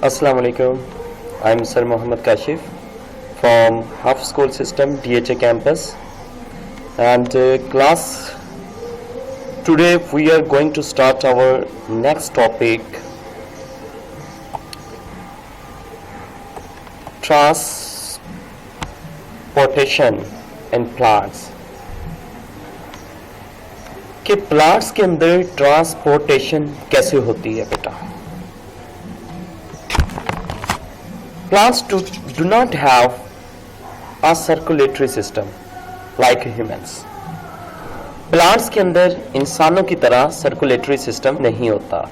Assalamu alaikum. I'm Sir Mohammad Kashif from Half School System DHA campus, and class today we are going to start our next topic, transportation in plants. कि plants के अंदर transportation कैसे होती है बेटा. Plants do not have a circulatory system like humans. Plants के अंदर इंसानों की तरह सर्कुलेटरी सिस्टम नहीं होता,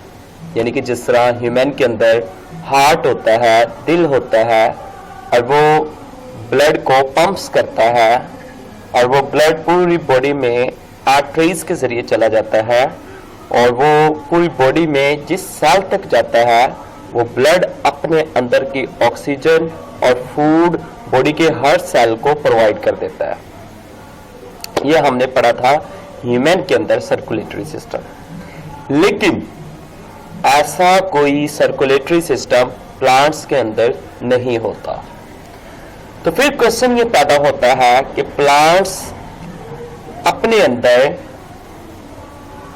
यानी कि जिस तरह ह्यूमन के अंदर हार्ट होता है, दिल होता है और वो ब्लड को पंप्स करता है और वो ब्लड पूरी बॉडी में आर्टरीज के जरिए चला जाता है और वो पूरी बॉडी में जिस सेल तक जाता है वो ब्लड अपने अंदर की ऑक्सीजन और फूड बॉडी के हर सेल को प्रोवाइड कर देता है. ये हमने पढ़ा था ह्यूमन के अंदर सर्कुलेटरी सिस्टम. लेकिन ऐसा कोई सर्कुलेटरी सिस्टम प्लांट्स के अंदर नहीं होता. तो फिर क्वेश्चन ये पैदा होता है कि प्लांट्स अपने अंदर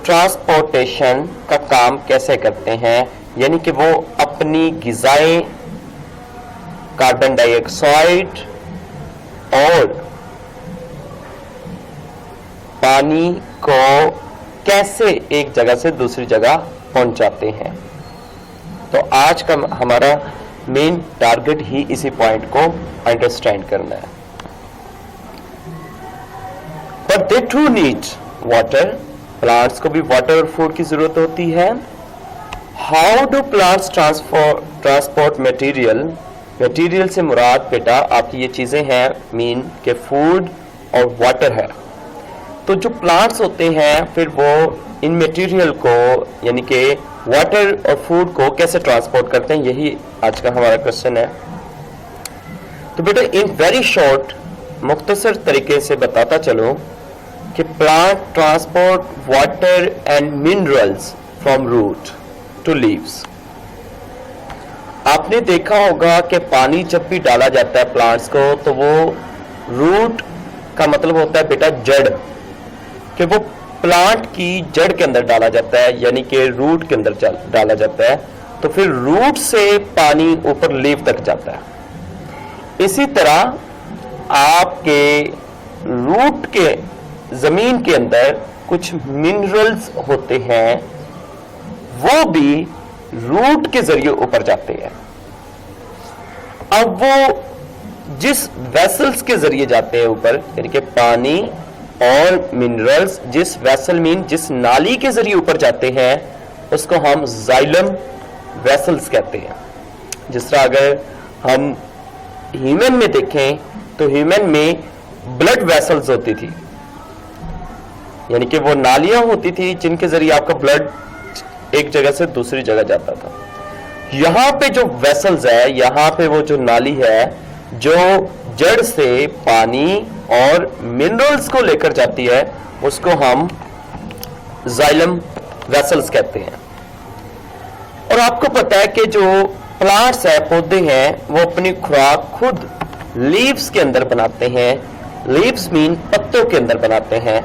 ट्रांसपोर्टेशन का काम कैसे करते हैं, यानी कि वो अपनी ग़िज़ाएं कार्बन डाइऑक्साइड और पानी को कैसे एक जगह से दूसरी जगह पहुंचाते हैं. तो आज का हमारा मेन टारगेट ही इसी पॉइंट को अंडरस्टैंड करना है. But they too need water. Plants को भी वाटर और फूड की जरूरत होती है. How do plants transport material. Material से मुराद बेटा आपकी ये चीजें हैं मीन के फूड और वाटर है. तो जो प्लांट्स होते हैं फिर वो इन मटेरियल को यानी कि वाटर और फूड को कैसे ट्रांसपोर्ट करते हैं, यही आज का हमारा क्वेश्चन है. तो बेटा इन वेरी शॉर्ट मुख्तसर तरीके से बताता चलो कि plant transport water and minerals from root to leaves. आपने देखा होगा कि पानी जब भी डाला जाता है प्लांट्स को तो वो रूट का मतलब होता है बेटा जड़, कि वो प्लांट की जड़ के अंदर डाला जाता है, यानी कि रूट के अंदर डाला जाता है. तो फिर रूट से पानी ऊपर लीव तक जाता है. इसी तरह आपके रूट के जमीन के अंदर कुछ मिनरल्स होते हैं, वो भी रूट के जरिए ऊपर जाते हैं. अब वो जिस वेसल्स के जरिए जाते हैं ऊपर, यानी कि पानी और मिनरल्स जिस वेसल मीन जिस नाली के जरिए ऊपर जाते हैं उसको हम जाइलम वेसल्स कहते हैं. जिस तरह अगर हम ह्यूमन में देखें तो ह्यूमन में ब्लड वेसल्स होती थी, यानी कि वो नालियां होती थी जिनके जरिए आपका ब्लड एक जगह से दूसरी जगह जाता था. यहां पे जो वेसल्स है, यहां पे वो जो नाली है जो जड़ से पानी और मिनरल्स को लेकर जाती है उसको हम जाइलम वेसल्स कहते हैं. और आपको पता है कि जो प्लांट्स है, पौधे हैं, वो अपनी खुराक खुद लीव्स के अंदर बनाते हैं. लीव्स मीन पत्तों के अंदर बनाते हैं.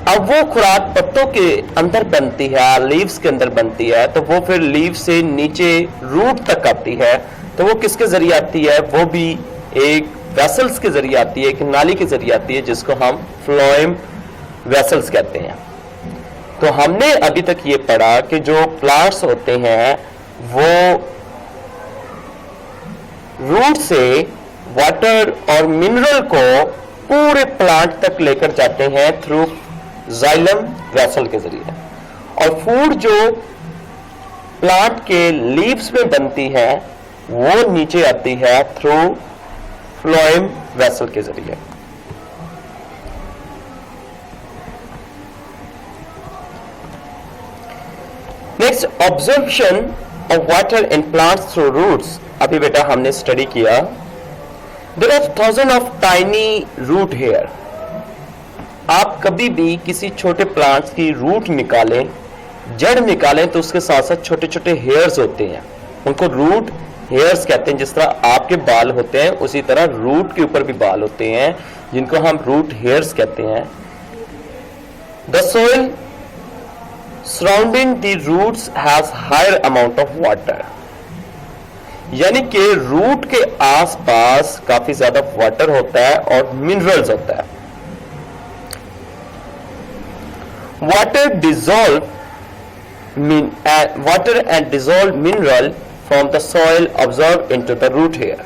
अब वो खुराक पत्तों के अंदर बनती है, लीव्स के अंदर बनती है, तो वो फिर लीव से नीचे रूट तक आती है. तो वो किसके जरिए आती है, वो भी एक वेसल्स के जरिए आती है, एक नाली के जरिए आती है जिसको हम फ्लोएम वेसल्स कहते हैं. तो हमने अभी तक ये पढ़ा कि जो प्लांट्स होते हैं वो रूट से वाटर और मिनरल को पूरे प्लांट तक लेकर जाते हैं थ्रू जाइलम वेसल के जरिए. और फूड जो प्लांट के लीव्स में बनती है वो नीचे आती है थ्रू फ्लोएम वेसल के जरिए. Next, observation of water in plants through roots. अभी बेटा हमने स्टडी किया there are thousand of tiny root hair. आप कभी भी किसी छोटे प्लांट्स की रूट निकालें, जड़ निकालें, तो उसके साथ साथ छोटे छोटे हेयर्स होते हैं, उनको रूट हेयर्स कहते हैं। जिस तरह आपके बाल होते हैं उसी तरह रूट के ऊपर भी बाल होते हैं जिनको हम रूट हेयर्स कहते हैं। The soil surrounding the roots has higher amount of water, यानी कि रूट के आसपास काफी ज्यादा वाटर होता है और मिनरल्स होता है। Water and dissolve mineral from the soil observe into the root hair,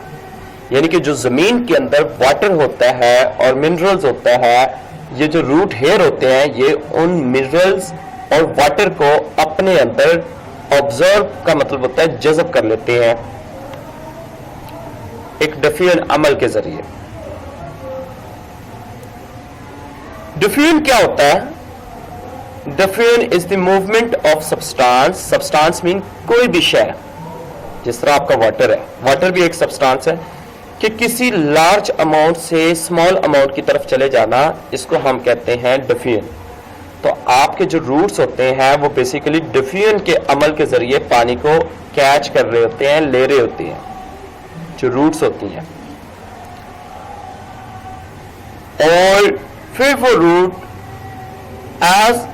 यानी कि जो जमीन के अंदर वाटर होता है और मिनरल्स होता है, ये जो रूट हेयर होते हैं ये उन मिनरल्स और वाटर को अपने अंदर ऑब्जर्व का मतलब होता है जज़ब कर लेते हैं एक डिफ्यूजन अमल के जरिए। डिफ्यूजन क्या होता है? Diffusion is the movement of substance. Substance mean कोई भी शय, जिस तरह आपका वाटर है, वाटर भी एक सब्सटेंस है, कि किसी लार्ज अमाउंट से स्मॉल अमाउंट की तरफ चले जाना, इसको हम कहते हैं डिफ्यूजन। तो आपके जो रूट्स होते हैं वो बेसिकली डिफ्यूजन के अमल के जरिए पानी को कैच कर रहे होते हैं, ले रहे होते हैं, जो रूट्स होती हैं। और फिर वो root as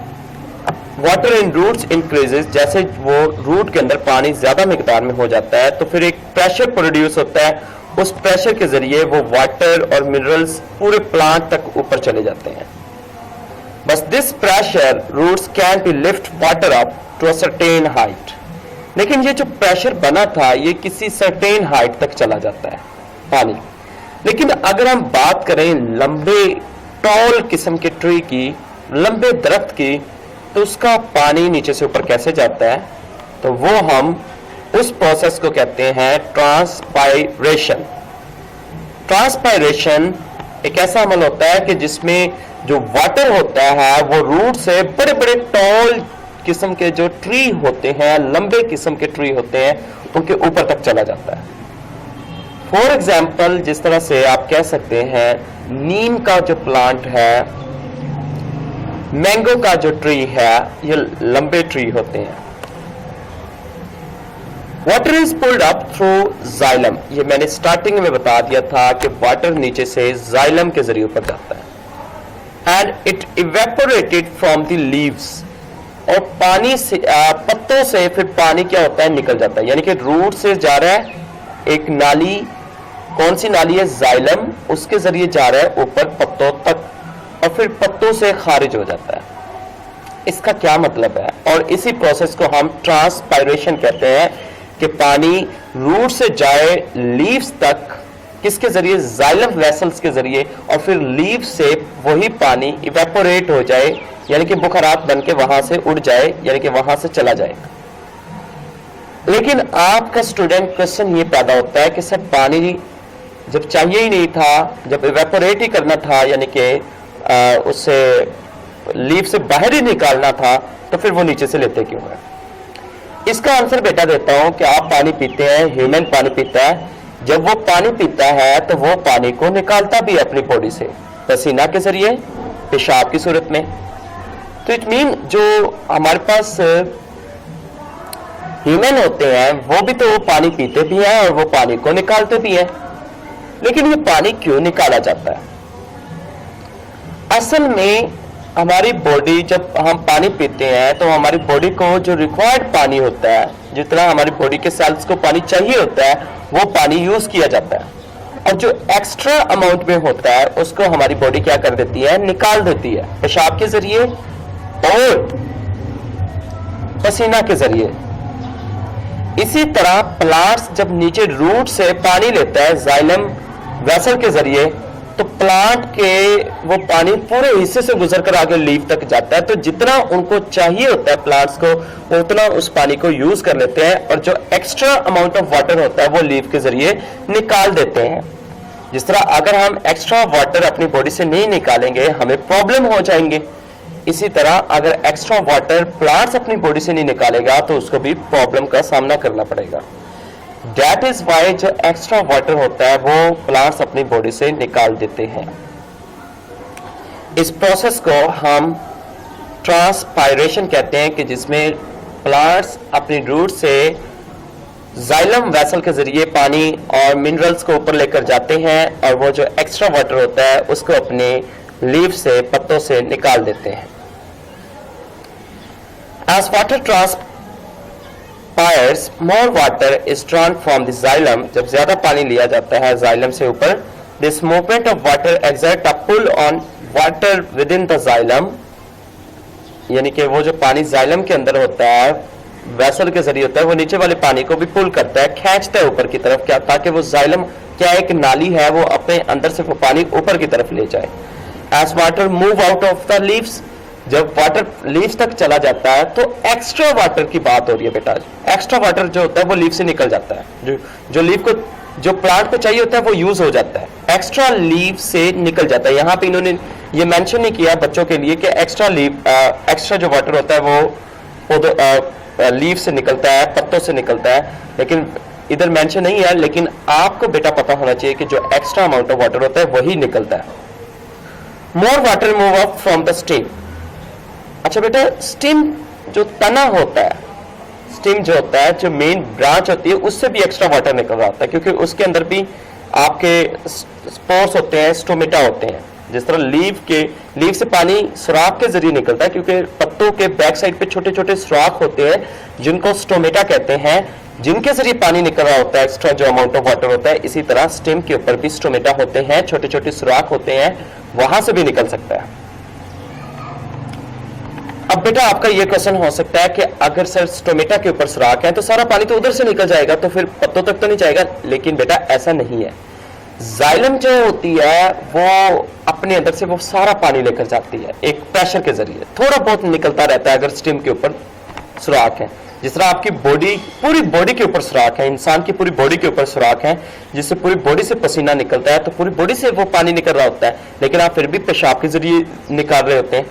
water in roots increases, जैसे वो रूट के अंदर पानी ज्यादा मिकदार में हो जाता है तो फिर एक प्रेशर प्रोड्यूस होता है, उस प्रेशर के जरिए वो वाटर और मिनरल्स पूरे प्लांट तक ऊपर चले जाते हैं। बस this pressure roots can be lift water up to a certain height, लेकिन ये जो प्रेशर बना था ये किसी सर्टेन हाइट तक चला जाता है पानी। लेकिन अगर हम बात करें लंबे टॉल किस्म के ट्री की, लंबे दरख्त की, तो उसका पानी नीचे से ऊपर कैसे जाता है? तो वो हम उस प्रोसेस को कहते हैं ट्रांसपायरेशन। ट्रांसपायरेशन एक ऐसा अमल होता है कि जिसमें जो वाटर होता है वो रूट से बड़े बड़े टॉल किस्म के जो ट्री होते हैं, लंबे किस्म के ट्री होते हैं, उनके ऊपर तक चला जाता है। फॉर एग्जाम्पल, जिस तरह से आप कह सकते हैं नीम का जो प्लांट है, मैंगो का जो ट्री है, ये लंबे ट्री होते हैं। Water is pulled up through xylem, ये मैंने स्टार्टिंग में बता दिया था कि वाटर नीचे से जाइलम के जरिए ऊपर जाता है। And it evaporated from the leaves, और पानी से पत्तों से फिर पानी क्या होता है, निकल जाता है। यानी कि रूट से जा रहा है एक नाली, कौन सी नाली है? जाइलम, उसके जरिए जा रहा है ऊपर पत्तों तक और फिर पत्तों से खारिज हो जाता है। इसका क्या मतलब है? और इसी प्रोसेस को हम ट्रांसपायरेशन कहते हैं कि पानी रूट से जाए लीव्स तक, किसके जरिए? जाइलम वेसल्स के जरिए, और फिर लीव से वही पानी इवेपोरेट हो जाए, यानी कि बुखारात बन के वहां से उड़ जाए, यानी कि वहां से चला जाए। लेकिन आपका स्टूडेंट क्वेश्चन ये पैदा होता है कि सर पानी जब चाहिए ही नहीं था, जब इवेपोरेट ही करना था, यानी कि उससे लीव से बाहर ही निकालना था, तो फिर वो नीचे से लेते क्यों है? इसका आंसर बेटा देता हूं कि आप पानी पीते हैं, ह्यूमन पानी पीता है, जब वो पानी पीता है तो वो पानी को निकालता भी अपनी बॉडी से पसीना के जरिए, पेशाब की सूरत में। तो इट मीन जो हमारे पास ह्यूमन होते हैं वो भी तो पानी पीते भी हैं और वो पानी को निकालते भी हैं। लेकिन ये पानी क्यों निकाला जाता है? असल में हमारी बॉडी, जब हम पानी पीते हैं तो हमारी बॉडी को जो रिक्वायर्ड पानी होता है, जितना हमारी बॉडी के सेल्स को पानी चाहिए होता है, वो पानी यूज किया जाता है, और जो एक्स्ट्रा अमाउंट में होता है उसको हमारी बॉडी क्या कर देती है? निकाल देती है, पेशाब के जरिए और पसीना के जरिए। इसी तरह प्लांट्स जब नीचे रूट से पानी लेता है जाइलम वेसल के जरिए, तो प्लांट के वो पानी पूरे हिस्से से गुजरकर आगे लीफ तक जाता है। तो जितना उनको चाहिए होता है प्लांट्स को, वो उतना उस पानी को यूज कर लेते हैं, और जो एक्स्ट्रा अमाउंट ऑफ वाटर होता है वो लीफ के जरिए निकाल देते हैं। जिस तरह अगर हम एक्स्ट्रा वाटर अपनी बॉडी से नहीं निकालेंगे हमें प्रॉब्लम हो जाएंगे, इसी तरह अगर एक्स्ट्रा वाटर प्लांट्स अपनी बॉडी से नहीं निकालेगा तो उसको भी प्रॉब्लम का सामना करना पड़ेगा। दैट इज वाई जो एक्स्ट्रा वाटर होता है वो प्लांट्स अपनी बॉडी से निकाल देते हैं। इस प्रोसेस को हम ट्रांसपायरेशन कहते हैं कि जिसमें प्लांट्स अपनी रूट से जाइलम वेसल के जरिए पानी और मिनरल्स को ऊपर लेकर जाते हैं और वो जो एक्स्ट्रा वाटर होता है उसको अपने लीफ से, पत्तों से निकाल देते हैं। As water transpires, more water is drawn from the xylem. जब ज्यादा पानी लिया जाता है जाइलम से ऊपर, this movement of water exert a pull on water within the xylem, यानी कि वो जो पानी जाइलम के अंदर होता है, वेसल के जरिए होता है, वो नीचे वाले पानी को भी पुल करता है, खींचता है ऊपर की तरफ, क्या ताकि वो जाइलम क्या एक नाली है, वो अपने अंदर से वो पानी ऊपर की तरफ ले जाए। As water move out of the leaves, जब वाटर लीव्स तक चला जाता है तो एक्स्ट्रा वाटर की बात हो रही है बेटा। एक्स्ट्रा वाटर जो होता है वो लीफ से निकल जाता है, जो लीफ को, जो प्लांट को चाहिए होता है वो यूज हो जाता है, एक्स्ट्रा लीफ से निकल जाता है। यहाँ पे इन्होंने ये मेंशन नहीं किया बच्चों के लिए कि एक्स्ट्रा जो वाटर होता है वो लीफ से निकलता है, पत्तों से निकलता है, लेकिन इधर मेंशन नहीं है। लेकिन आपको बेटा पता होना चाहिए कि जो एक्स्ट्रा अमाउंट ऑफ वाटर होता है वही निकलता है। More water move up from the stem. अच्छा बेटा, स्टेम जो तना होता है, स्टेम जो होता है, जो मेन ब्रांच होती है, उससे भी एक्स्ट्रा वाटर निकल रहा होता है, क्योंकि उसके अंदर भी आपके स्पोर्स होते हैं, स्टोमेटा होते हैं। जिस तरह लीफ से पानी सुराख के जरिए निकलता है, क्योंकि पत्तों के बैक साइड पे छोटे छोटे सुराख होते हैं जिनको स्टोमेटा कहते हैं, जिनके जरिए पानी निकल रहा होता है, एक्स्ट्रा जो अमाउंट ऑफ वाटर होता है। इसी तरह स्टेम के ऊपर भी स्टोमेटा होते हैं, छोटे छोटे सुराख होते हैं, वहां से भी निकल सकता है। अब बेटा आपका यह क्वेश्चन हो सकता है कि अगर सर स्टोमेटा के ऊपर सुराख है तो सारा पानी तो उधर से निकल जाएगा, तो फिर पत्तों तक तो नहीं जाएगा। लेकिन बेटा ऐसा नहीं है। जाइलम जो होती है वो अपने अंदर से वो सारा पानी लेकर जाती है, एक प्रेशर के जरिए थोड़ा बहुत निकलता रहता है अगर स्टेम के ऊपर सुराख है। जिस तरह आपकी बॉडी, पूरी बॉडी के ऊपर सुराख है, इंसान की पूरी बॉडी के ऊपर सुराख है, जिससे पूरी बॉडी से पसीना निकलता है, तो पूरी बॉडी से वो पानी निकल रहा होता है, लेकिन आप फिर भी पेशाब के जरिए निकाल रहे होते हैं,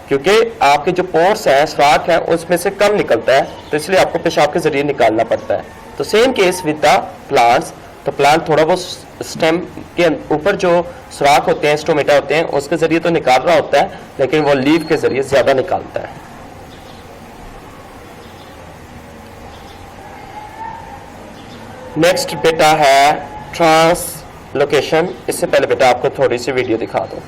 क्योंकि आपके जो पोर्स हैं, सुराख है, उसमें से कम निकलता है, तो इसलिए आपको पेशाब के जरिए निकालना पड़ता है। तो same case with the plants. तो प्लांट थोड़ा बहुत स्टेम के ऊपर जो सुराख होते हैं, स्टोमेटा होते हैं, उसके जरिए तो निकाल रहा होता है, लेकिन वो लीफ के जरिए ज्यादा निकालता है। नेक्स्ट बेटा है ट्रांसलोकेशन। इससे पहले बेटा आपको थोड़ी सी वीडियो दिखा दूं।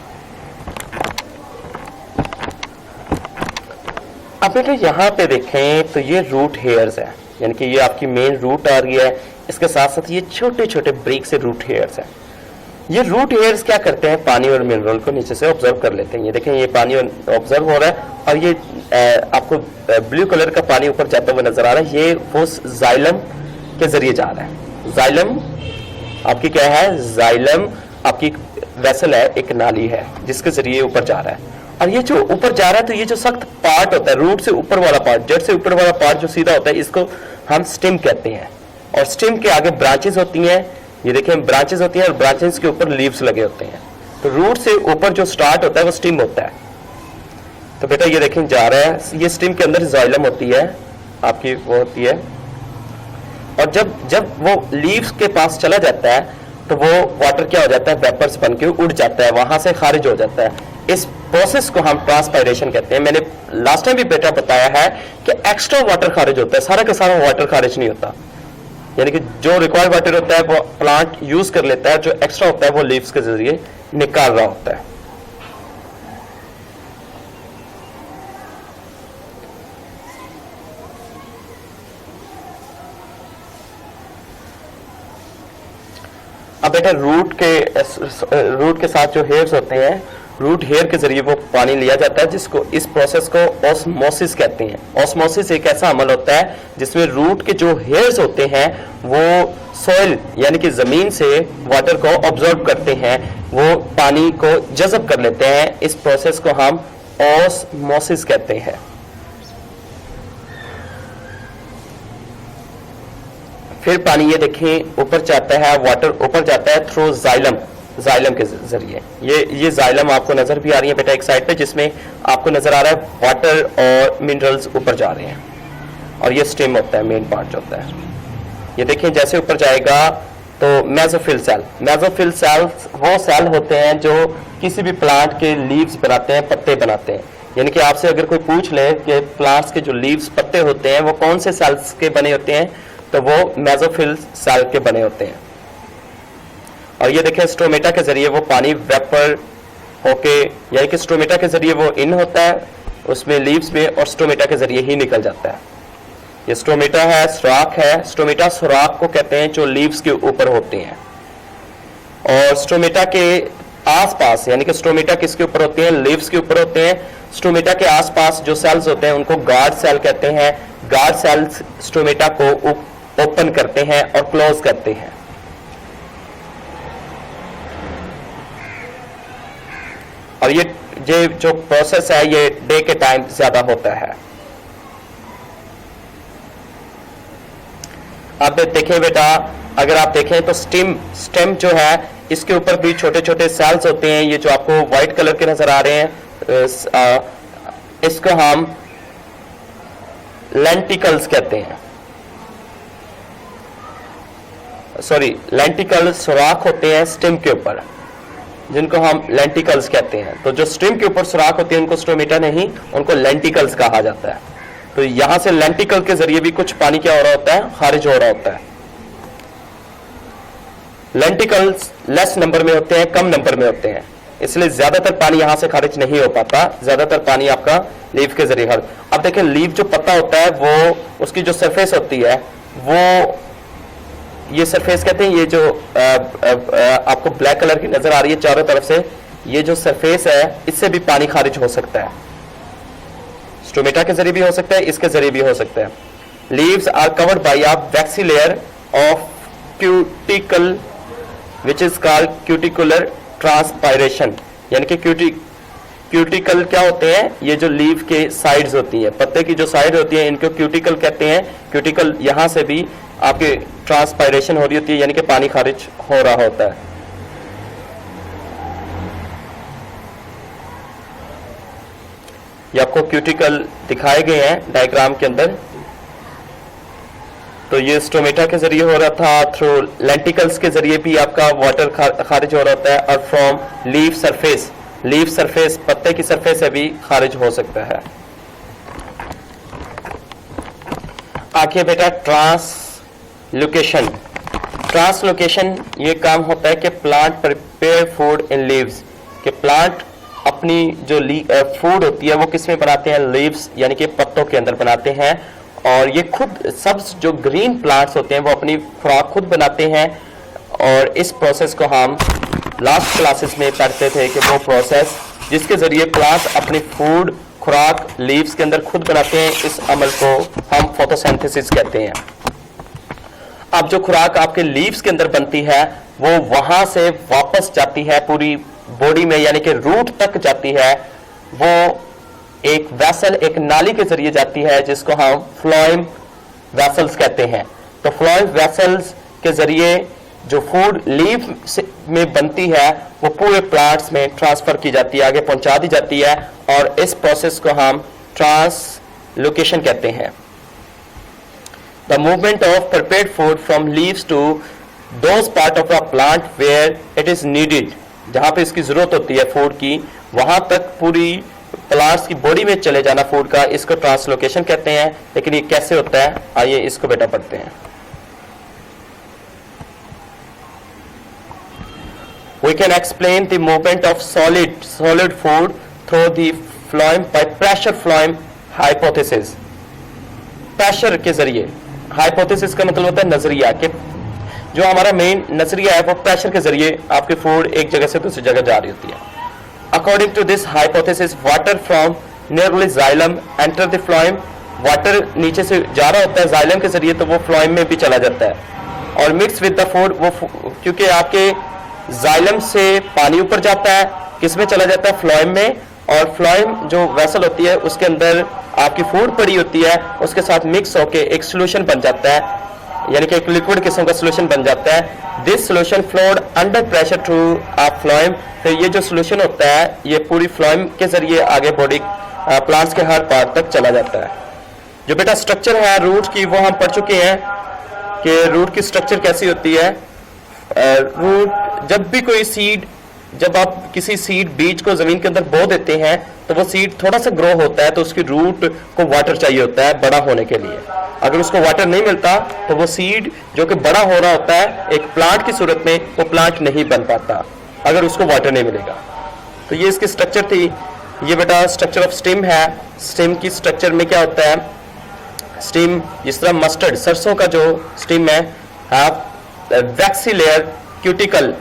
अब बेटा यहाँ पे देखें तो ये रूट हेयर्स है, यानी कि ये आपकी मेन रूट आ रही है, इसके साथ साथ ये छोटे छोटे ब्रेक से रूट हेयर्स है। ये रूट हेयर्स क्या करते हैं, पानी और मिनरल को नीचे से ऑब्जर्व कर लेते हैं। ये देखें, ये पानी ऑब्जर्व हो रहा है और ये आपको ब्लू कलर का पानी ऊपर जाता हुआ नजर आ रहा है, ये वो जाइलम के जरिए जा रहा है। जाइलम आपकी क्या है, जाइलम आपकी वेसल है, एक नाली है जिसके जरिए ऊपर जा रहा है। और ये जो ऊपर जा रहा है, तो ये जो सख्त पार्ट होता है, रूट से ऊपर वाला पार्ट, जड़ से ऊपर वाला पार्ट जो सीधा होता है, इसको हम स्टेम कहते हैं। और स्टेम के आगे ब्रांचेस होती हैं, ये देखें ब्रांचेस होती हैं, और ब्रांचेस के ऊपर लीव्स लगे होते हैं। तो रूट से ऊपर जो स्टार्ट होता है वो स्टेम होता है। तो बेटा ये देखें जा रहा है, ये स्टेम के अंदर जाइलम होती है आपकी, वो होती है। और जब वो लीव्स के पास चला जाता है तो वो वाटर क्या हो जाता है, वेपर्स बन के उड़ जाता है, वहां से खारिज हो जाता है। इस प्रोसेस को हम ट्रांसपायरेशन कहते हैं। मैंने लास्ट टाइम भी बेटा बताया है कि एक्स्ट्रा वाटर खारिज होता है, सारा का सारा वाटर खारिज नहीं होता, यानी कि जो रिक्वायर्ड वाटर होता है वो प्लांट यूज कर लेता है, जो एक्स्ट्रा होता है वो लीव्स के जरिए निकाल रहा होता है। अब बेटा रूट के साथ जो हेयर्स होते हैं, रूट हेयर के जरिए वो पानी लिया जाता है, जिसको इस प्रोसेस को ऑस्मोसिस कहते हैं। ऑस्मोसिस एक ऐसा अमल होता है जिसमें रूट के जो हेयर्स होते हैं वो सॉइल यानी कि जमीन से वाटर को ऑब्जर्व करते हैं, वो पानी को जज़ब कर लेते हैं। इस प्रोसेस को हम ऑस्मोसिस कहते हैं। फिर पानी ये देखें ऊपर जाता है, वाटर ऊपर जाता है थ्रू जाइलम के जरिए। ये जाइलम आपको नजर भी आ रही है बेटा एक साइड पे, जिसमें आपको नजर आ रहा है वाटर और मिनरल्स ऊपर जा रहे हैं, और ये स्टेम होता है, मेन पार्ट जो होता है। ये देखें जैसे ऊपर जाएगा तो मेसोफिल सेल वो सेल होते हैं जो किसी भी प्लांट के लीव्स बनाते हैं, पत्ते बनाते हैं। यानी कि आपसे अगर कोई पूछ ले कि प्लांट्स के जो लीव्स पत्ते होते हैं वो कौन से सेल्स के बने होते हैं, तो वो मेसोफिल सेल के बने होते हैं। और ये देखें स्टोमेटा के जरिए वो पानी वेपर होके, यानी कि स्टोमेटा के जरिए वो इन होता है उसमें लीव्स में, और स्टोमेटा के जरिए ही निकल जाता है। ये स्टोमेटा है, सुराख है। स्टोमेटा सुराख को कहते हैं जो लीव्स के ऊपर होते हैं। और स्टोमेटा के आसपास, यानी कि स्टोमेटा किसके ऊपर होते हैं? लीव्स के ऊपर होते हैं। स्टोमेटा के आसपास जो सेल्स होते हैं उनको गार्ड सेल कहते हैं। गार्ड सेल्स स्टोमेटा को ओपन करते हैं और क्लोज करते हैं। और ये जो प्रोसेस है ये डे के टाइम ज्यादा होता है। अब देखें बेटा, अगर आप देखें तो स्टेम जो है इसके ऊपर भी छोटे छोटे सेल्स होते हैं। ये जो आपको व्हाइट कलर के नजर आ रहे हैं इसको हम लेंटिकल्स कहते हैं। सॉरी, लेंटिकल सुराख होते हैं स्टेम के ऊपर, जिनको हम लेंटिकल्स कहते हैं। तो जो स्टेम के ऊपर सुराख होते हैं उनको स्टोमेटा नहीं, उनको लेंटिकल्स कहा जाता है। तो यहां से लेंटिकल के जरिए भी कुछ पानी क्या हो रहा होता है? खारिज हो रहा होता है। लेंटिकल्स लेस नंबर में होते हैं, कम नंबर में होते हैं, इसलिए ज्यादातर पानी यहां से खारिज नहीं हो पाता। ज्यादातर पानी आपका लीफ के जरिए खारिज। अब देखें, लीफ जो पत्ता होता है वो उसकी जो सरफेस होती है वो ये सरफेस कहते हैं। ये जो आपको ब्लैक कलर की नजर आ रही है चारों तरफ से, ये जो सरफेस है इससे भी पानी खारिज हो सकता है। स्टोमेटा के जरिए भी हो सकता है, इसके जरिए भी हो सकता है। Leaves are covered by a waxy layer of cuticle which is called cuticular transpiration. यानी कि क्यूटिकल क्या होते हैं? ये जो लीव के साइड्स होती है, पत्ते की जो साइड होती है, इनको क्यूटिकल कहते हैं। क्यूटिकल यहां से भी आपके ट्रांसपायरेशन हो रही होती है, यानी कि पानी खारिज हो रहा होता है। ये आपको क्यूटिकल दिखाए गए हैं डायग्राम के अंदर। तो ये स्टोमेटा के जरिए हो रहा था, थ्रू लेंटिकल्स के जरिए भी आपका वाटर खारिज हो रहा होता है, और फ्रॉम लीफ सरफेस पत्ते की सरफेस से भी खारिज हो सकता है। आगे बेटा ट्रांसलोकेशन ये काम होता है कि plant prepare food in leaves, कि प्लांट अपनी जो फूड होती है वो किस में बनाते हैं? लीव्स, यानी कि पत्तों के अंदर बनाते हैं। और ये खुद सब जो ग्रीन प्लांट्स होते हैं वो अपनी खुराक खुद बनाते हैं। और इस प्रोसेस को हम लास्ट क्लासेस में पढ़ते थे कि वो प्रोसेस जिसके जरिए प्लांट्स अपनी फूड खुराक लीव्स के अंदर खुद बनाते हैं, इस अमल को हम फोटोसिंथेसिस कहते हैं। अब जो खुराक आपके लीव्स के अंदर बनती है वो वहां से वापस जाती है पूरी बॉडी में, यानी कि रूट तक जाती है। वो एक वेसल, एक नाली के जरिए जाती है जिसको हम फ्लोएम वेसल्स कहते हैं। तो फ्लोएम वेसल्स के जरिए जो फूड लीफ में बनती है वो पूरे प्लांट्स में ट्रांसफर की जाती है, आगे पहुंचा दी जाती है। और इस प्रोसेस को हम ट्रांसलोकेशन कहते हैं। The movement of prepared food from leaves to those part of a plant where it is needed, जहां पे इसकी जरूरत होती है फूड की, वहां तक पूरी प्लांट्स की बॉडी में चले जाना फूड का, इसको ट्रांसलोकेशन कहते हैं। लेकिन ये कैसे होता है, आइए इसको बेटा पढ़ते हैं। We can explain the movement of solid food through the phloem by pressure phloem hypothesis. Pressure के जरिए, हाइपोथेसिस का मतलब होता है नजरिया, कि जो हमारा मेन नजरिया है वो प्रेशर के जरिए आपकी फूड एक जगह से दूसरी जगह जा रही होती है। According to this hypothesis, water from nearly xylem enter the phloem. Water नीचे से जा रहा होता है जाइलम के जरिए, तो वो फ्लोएम में भी चला जाता है और मिक्स विद द फूड। वो क्योंकि आपके जाइलम से पानी ऊपर जाता है, किस में चला जाता है? फ्लोएम में। और फ्लोएम जो वेसल होती है उसके अंदर आपकी फूड पड़ी होती है, उसके साथ मिक्स होके एक सोल्यूशन बन जाता है, यानी कि एक लिक्विड किस्म का सोल्यूशन बन जाता है। This solution flowed under pressure through a phloem. तो ये जो सोल्यूशन होता है ये पूरी फ्लोएम के जरिए आगे बॉडी प्लांट्स के हर पार्ट तक चला जाता है। जो बेटा स्ट्रक्चर है रूट की वो हम पढ़ चुके हैं कि रूट की स्ट्रक्चर कैसी होती है। रूट जब भी कोई सीड, जब आप किसी सीड बीज को जमीन के अंदर बो देते हैं तो वो सीड थोड़ा सा ग्रो होता है, तो उसकी रूट को वाटर चाहिए होता है बड़ा होने के लिए। अगर उसको वाटर नहीं मिलता तो वो सीड जो कि बड़ा हो रहा होता है एक प्लांट की सूरत में, वो प्लांट नहीं बन पाता अगर उसको वाटर नहीं मिलेगा। तो ये इसकी स्ट्रक्चर थी। ये बेटा स्ट्रक्चर ऑफ स्टेम है। स्टेम की स्ट्रक्चर में क्या होता है, स्टेम जिस तरह मस्टर्ड सरसों का जो स्टेम है, waxy layer cuticle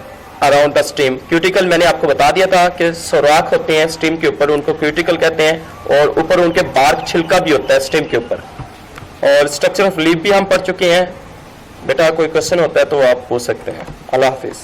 around the stem. Cuticle मैंने आपको बता दिया था कि सुराख होते हैं स्टेम के ऊपर, उनको क्यूटिकल कहते हैं, और ऊपर उनके बार्क छिलका भी होता है स्टेम के ऊपर। और स्ट्रक्चर ऑफ लीफ भी हम पढ़ चुके हैं। बेटा कोई क्वेश्चन होता है तो आप पूछ सकते हैं। अल्लाह हाफिज।